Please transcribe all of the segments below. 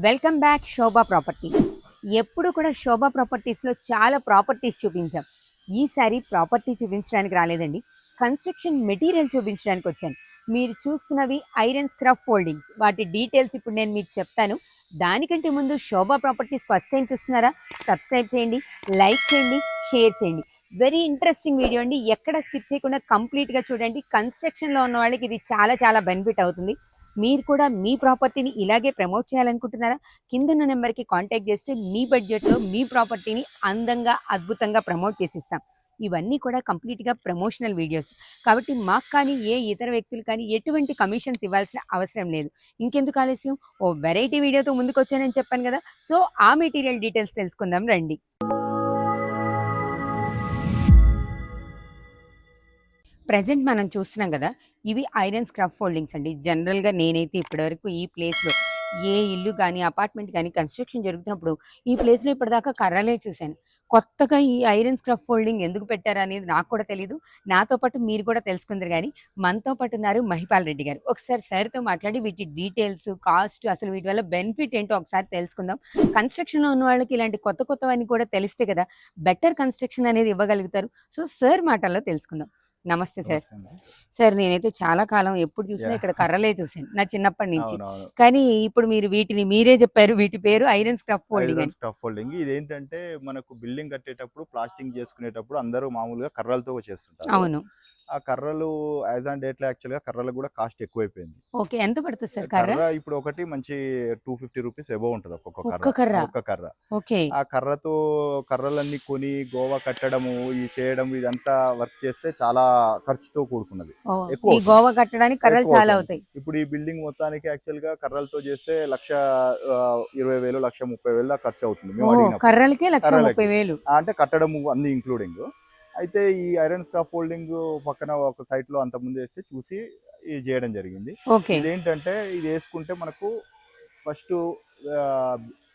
Welcome back శోభా properties. ఎప్పుడు కూడా శోభా ప్రాపర్టీస్లో చాలా ప్రాపర్టీస్ చూపించాం. ఈసారి ప్రాపర్టీ చూపించడానికి రాలేదండి, కన్స్ట్రక్షన్ మెటీరియల్ చూపించడానికి వచ్చాను. మీరు చూస్తున్నవి ఐరన్ స్క్రఫ్ ఫోల్డింగ్స్. వాటి డీటెయిల్స్ ఇప్పుడు నేను మీకు చెప్తాను. దానికంటే ముందు శోభా ప్రాపర్టీస్ ఫస్ట్ టైం చూస్తున్నారా? సబ్స్క్రైబ్ చేయండి, లైక్ చేయండి, షేర్ చేయండి. వెరీ ఇంట్రెస్టింగ్ వీడియో అండి, ఎక్కడ స్కిప్ చేయకుండా కంప్లీట్గా చూడండి. కన్స్ట్రక్షన్లో ఉన్న వాళ్ళకి ఇది చాలా చాలా బెనిఫిట్ అవుతుంది. మీరు కూడా మీ ప్రాపర్టీని ఇలాగే ప్రమోట్ చేయాలనుకుంటున్నారా? కిందన్న నెంబర్కి కాంటాక్ట్ చేస్తే మీ బడ్జెట్లో మీ ప్రాపర్టీని అందంగా అద్భుతంగా ప్రమోట్ చేసిస్తాం. ఇవన్నీ కూడా కంప్లీట్గా ప్రమోషనల్ వీడియోస్ కాబట్టి మాకు కానీ ఏ ఇతర వ్యక్తులు కానీ ఎటువంటి కమిషన్స్ ఇవ్వాల్సిన అవసరం లేదు. ఇంకెందుకు ఆలస్యం, ఓ వెరైటీ వీడియోతో ముందుకు వచ్చానని చెప్పాను కదా. సో ఆ మెటీరియల్ డీటెయిల్స్ తెలుసుకుందాం రండి. ప్రజెంట్ మనం చూస్తున్నాం కదా, ఇవి ఐరన్ స్క్రఫ్ ఫోల్డింగ్స్ అండి. జనరల్గా నేనైతే ఇప్పటివరకు ఈ ప్లేస్లో ఏ ఇల్లు కానీ అపార్ట్మెంట్ కానీ కన్స్ట్రక్షన్ జరుగుతున్నప్పుడు ఈ ప్లేస్లో ఇప్పటిదాకా కర్రలే చూశాను. కొత్తగా ఈ ఐరన్ స్క్రఫ్ ఫోల్డింగ్ ఎందుకు పెట్టారు అనేది నాకు కూడా తెలీదు. నాతో పాటు మీరు కూడా తెలుసుకుందరు. కానీ మనతో పాటు ఉన్నారు మహిపాల్ రెడ్డి గారు. ఒకసారి సార్తో మాట్లాడి వీటి డీటెయిల్స్, కాస్ట్, అసలు వీటి వల్ల బెనిఫిట్ ఏంటో ఒకసారి తెలుసుకుందాం. కన్స్ట్రక్షన్లో ఉన్న వాళ్ళకి ఇలాంటి కొత్త కొత్తవన్నీ కూడా తెలిస్తే కదా బెటర్ కన్స్ట్రక్షన్ అనేది ఇవ్వగలుగుతారు. సో సార్ మాటల్లో తెలుసుకుందాం. నమస్తే సార్. సార్, నేనైతే చాలా కాలం ఎప్పుడు చూసినా ఇక్కడ కర్రలే చూసాను నా చిన్నప్పటి నుంచి. కానీ ఇప్పుడు మీరు వీటిని మీరే చెప్పారు, వీటి పేరు ఐరన్ స్క్రఫ్ ఫోల్డింగ్ అని. స్టఫ్ ఫోల్డింగ్ ఇదేంటంటే మనకు బిల్డింగ్ కట్టేటప్పుడు ప్లాస్టింగ్ చేసుకునేటప్పుడు అందరూ మామూలుగా కర్రలతో చేస్తుంటారు. అవును. ఆ కర్రలు యాజ్ ఆన్ డేట్ లో యాక్చువల్ గా కర్రలు కూడా కాస్ట్ ఎక్కువైపోయింది. ఓకే, ఎంత పడుతుంది సార్ కర్ర? ఇప్పుడు ఒకటి మంచి 250 రూపీస్ ఎబో ఉంటది ఒక్క కర్ర. ఓకే. ఆ కర్రతో కర్రలన్నీ కొని గోవా కట్టడము ఈ చేయడం ఇదంతా వర్క్ చేస్తే చాలా ఖర్చుతో కూడుకున్నది. ఈ గోవా కట్టడానికి కర్రలు చాలా అవుతాయి. ఇప్పుడు ఈ బిల్డింగ్ మొత్తానికి యాక్చువల్ గా కర్రలతో చేస్తే 1,20,000 1,30,000 ఖర్చు అవుతుంది. కర్రలకే 1,30,000 అంటే కట్టడం అన్ని ఇంక్లూడింగ్. అయితే ఈ ఐరన్ స్క్రాప్ ఫోల్డింగ్ పక్కన ఒక సైట్ లో అంత ముందు వేస్తే చూసి ఇది చేయడం జరిగింది. ఇదేంటంటే ఇది వేసుకుంటే మనకు ఫస్ట్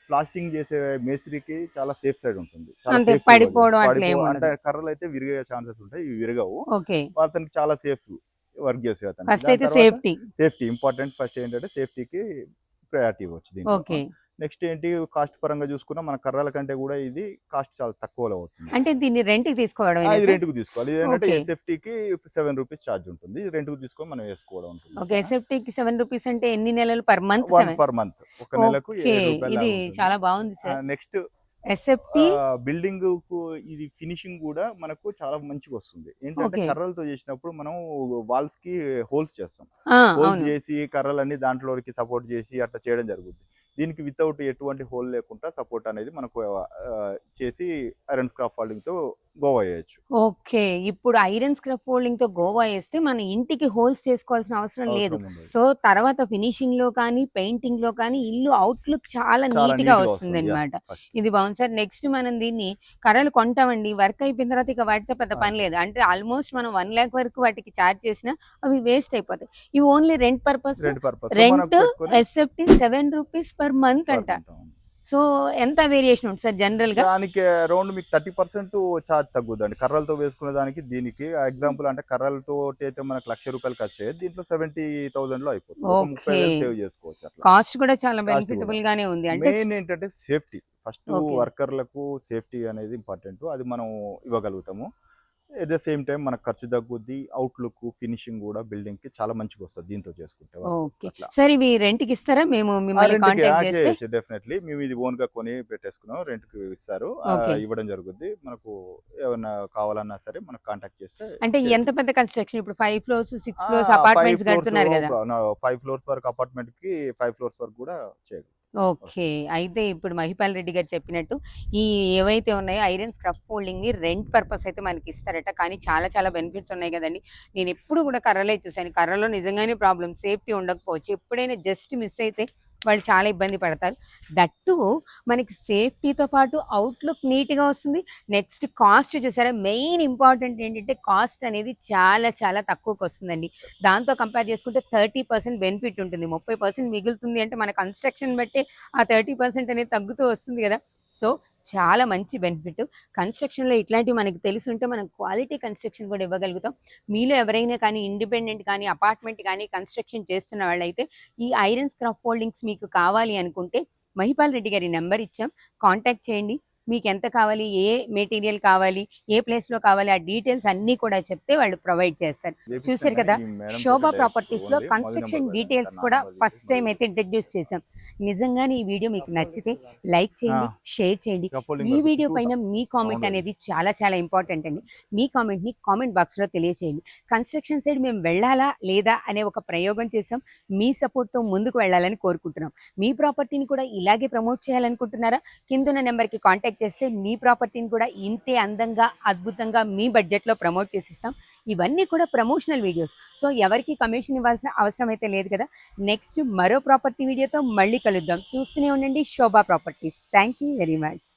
ప్లాస్టింగ్ చేసే మేస్త్రికి చాలా సేఫ్ సైడ్ ఉంటుంది. అంటే కర్రలు అయితే విరిగే ఛాన్సెస్ ఉంటాయి, ఇవి విరగవు. అతనికి చాలా సేఫ్ వర్క్ చేసే అతను. Safety important. ఫస్ట్ ఏంటంటే సేఫ్టీకి ప్రయారిటీ ఇవ్వచ్చు. నెక్స్ట్ ఏంటి, కాస్ట్ పరంగా చూసుకున్నా మన కర్రల కంటే కూడా ఇది కాస్ట్ చాలా తక్కువలో అవుతుంది. అంటే దీన్ని రెంట్ కి తీసుకోవడం, రెంట్ కు తీసుకోవాలి. ఏంటంటే ఎస్ఎఫ్టీ కి 7 రూపీస్ ఛార్జ్ ఉంటుంది, రెంట్ కు తీసుకొని మనం వేసుకోవడం ఉంటుంది. ఓకే, ఎస్ఎఫ్టీ కి 7 రూపీస్ అంటే ఎన్ని నెలలు పర్ మంత్? పర్ మంత్, ఒక నెలకు 7 రూపాయలు. ఇది చాలా బాగుంది సార్. నెక్స్ట్ ఎస్ఎఫ్టీ బిల్డింగ్ కు ఇది ఫినిషింగ్ కూడా మనకు చాలా మంచిగా వస్తుంది. ఏంటంటే కర్రలతో చేసినప్పుడు మనం వాల్స్ కి హోల్స్ చేస్తాం. హోల్స్ చేసి కర్రలన్నీ దాంట్లోకి సపోర్ట్ చేసి అట్లా చేయడం జరుగుతుంది. దీనికి వితౌట్ ఎటువంటి హోల్ లేకుండా సపోర్ట్ అనేది మనకు చేసి ఐరన్ స్క్రాప్ ఫోల్డింగ్ తో గోవా వేయచ్చు. ఓకే, ఇప్పుడు ఐరన్ స్క్రఫ్ ఫోల్డింగ్ తో గోవా వేస్తే మన ఇంటికి హోల్స్ చేసుకోవాల్సిన అవసరం లేదు. సో తర్వాత ఫినిషింగ్ లో కానీ పెయింటింగ్ లో కానీ ఇల్లు అవుట్లుక్ చాలా నీట్ గా వస్తుంది అనమాట. ఇది బాగుంది సార్. నెక్స్ట్ మనం దీన్ని కర్రలు కొంటామండి, వర్క్ అయిపోయిన తర్వాత ఇక వాటితో పెద్ద పని లేదు. అంటే ఆల్మోస్ట్ మనం 1 lakh వరకు వాటికి ఛార్జ్ చేసినా అవి వేస్ట్ అయిపోతాయి. ఇవి only rent purpose. Rent SFT 7 rupees per month అంట. సో ఎంత వేరియేషన్ ఉంటుంది సార్ జనరల్ గా? దానికి అరౌండ్ మీకు 30% ఛార్జ్ తగ్గుద్దండి కర్రలతో వేసుకునే దానికి. దీనికి ఎగ్జాంపుల్ అంటే కర్రలతో అయితే మనకు 1,00,000 రూపాయలు ఖర్చు అయ్యేది, దీంట్లో 70,000 లో అయిపోతుంది. 30,000 సేవ్ చేసుకోవచ్చు. కాస్ట్ కూడా చాలా బెనిఫిటబుల్ గానే ఉంది. అంటే మెయిన్ ఏంటంటే సేఫ్టీ. ఫస్ట్ వర్కర్లకు సేఫ్టీ అనేది ఇంపార్టెంట్, అది మనం ఇవ్వగలుగుతాము. ఎట్ ద సేమ్ టైం మనకు ఖర్చు తగ్గుద్ది, అవుట్లుక్ ఫినిషింగ్ కూడా బిల్డింగ్ కి చాలా మంచిగా వస్తుంది దీంతో చేసుకుంటే. ఓకే సార్, ఇవి రెంట్ కి ఇస్తారా? మేము మిమ్మల్ని కాంటాక్ట్ చేస్తే డెఫినెట్లీ మేము ఇది ఓన్ గా కొని పెట్టేసుకున్నాం, రెంట్ కి ఇస్తారు, ఇవ్వడం జరుగుద్ది. మనకు ఏమైనా కావాలన్నా సరే మనకు కాంటాక్ట్ చేస్తే. అంటే ఎంత పెద్ద కన్స్ట్రక్షన్? ఇప్పుడు 5 floors 6 floors అపార్ట్మెంట్స్ కడుతున్నారు కదా. 5 floors వరకు అపార్ట్మెంట్ కి 5 floors వరకు కూడా చేయగలరు. ఓకే, అయితే ఇప్పుడు మహిపాల్ రెడ్డి గారు చెప్పినట్టు ఈ ఏవైతే ఉన్నాయో ఐరన్ స్క్రఫ్ ఫోల్డింగ్ ని రెంట్ పర్పస్ అయితే మనకి ఇస్తారట. కానీ చాలా చాలా బెనిఫిట్స్ ఉన్నాయి కదండి. నేను ఎప్పుడు కూడా కర్రలే చూసాను. కర్రలో నిజంగానే ప్రాబ్లం, సేఫ్టీ ఉండకపోవచ్చు. ఎప్పుడైనా జస్ట్ మిస్ అయితే వాళ్ళు చాలా ఇబ్బంది పడతారు. దట్టు మనకి సేఫ్టీతో పాటు అవుట్లుక్ నీట్గా వస్తుంది. నెక్స్ట్ కాస్ట్ చూసారా, మెయిన్ ఇంపార్టెంట్ ఏంటంటే కాస్ట్ అనేది చాలా చాలా తక్కువకి వస్తుందండి. దాంతో కంపేర్ చేసుకుంటే 30% బెనిఫిట్ ఉంటుంది, 30% మిగులుతుంది. అంటే మన కన్స్ట్రక్షన్ బట్టి ఆ 30% అనేది తగ్గుతూ వస్తుంది కదా. సో చాలా మంచి బెనిఫిట్. కన్స్ట్రక్షన్లో ఇట్లాంటివి మనకి తెలుసుంటే మనం క్వాలిటీ కన్స్ట్రక్షన్ కూడా ఇవ్వగలుగుతాం. మీలో ఎవరైనా కానీ ఇండిపెండెంట్ కానీ అపార్ట్మెంట్ కానీ కన్స్ట్రక్షన్ చేస్తున్న వాళ్ళైతే ఈ ఐరన్ స్క్రఫ్ ఫోల్డింగ్స్ మీకు కావాలి అనుకుంటే మహిపాల్ రెడ్డి గారి నెంబర్ ఇచ్చాం, కాంటాక్ట్ చేయండి. మీకు ఎంత కావాలి, ఏ మెటీరియల్ కావాలి, ఏ ప్లేస్లో కావాలి, ఆ డీటెయిల్స్ అన్నీ కూడా చెప్తే వాళ్ళు ప్రొవైడ్ చేస్తారు. చూసారు కదా, శోభా ప్రాపర్టీస్లో కన్స్ట్రక్షన్ డీటెయిల్స్ కూడా ఫస్ట్ టైం అయితే ఇంట్రడ్యూస్ చేశాం. నిజంగానే ఈ వీడియో మీకు నచ్చితే లైక్ చేయండి, షేర్ చేయండి. ఈ వీడియో పైన మీ కామెంట్ అనేది చాలా చాలా ఇంపార్టెంట్ అండి. మీ కామెంట్ని కామెంట్ బాక్స్లో తెలియచేయండి. కన్స్ట్రక్షన్ సైడ్ మేము వెళ్ళాలా లేదా అనే ఒక ప్రయోగం చేసాం. మీ సపోర్ట్తో ముందుకు వెళ్ళాలని కోరుకుంటున్నాం. మీ ప్రాపర్టీని కూడా ఇలాగే ప్రమోట్ చేయాలనుకుంటున్నారా? కిందున్న నెంబర్కి కాంటాక్ట్ చేస్తే మీ ప్రాపర్టీని కూడా ఇంతే అందంగా, అద్భుతంగా మీ బడ్జెట్లో ప్రమోట్ చేసిస్తాం. ఇవన్నీ కూడా ప్రమోషనల్ వీడియోస్, సో ఎవరికి కమిషన్ ఇవ్వాల్సిన అవసరం అయితే లేదు కదా. నెక్స్ట్ మరో ప్రాపర్టీ వీడియోతో మళ్ళీ కలుద్దాం. చూస్తూనే ఉండండి Shobha properties. Thank you very much.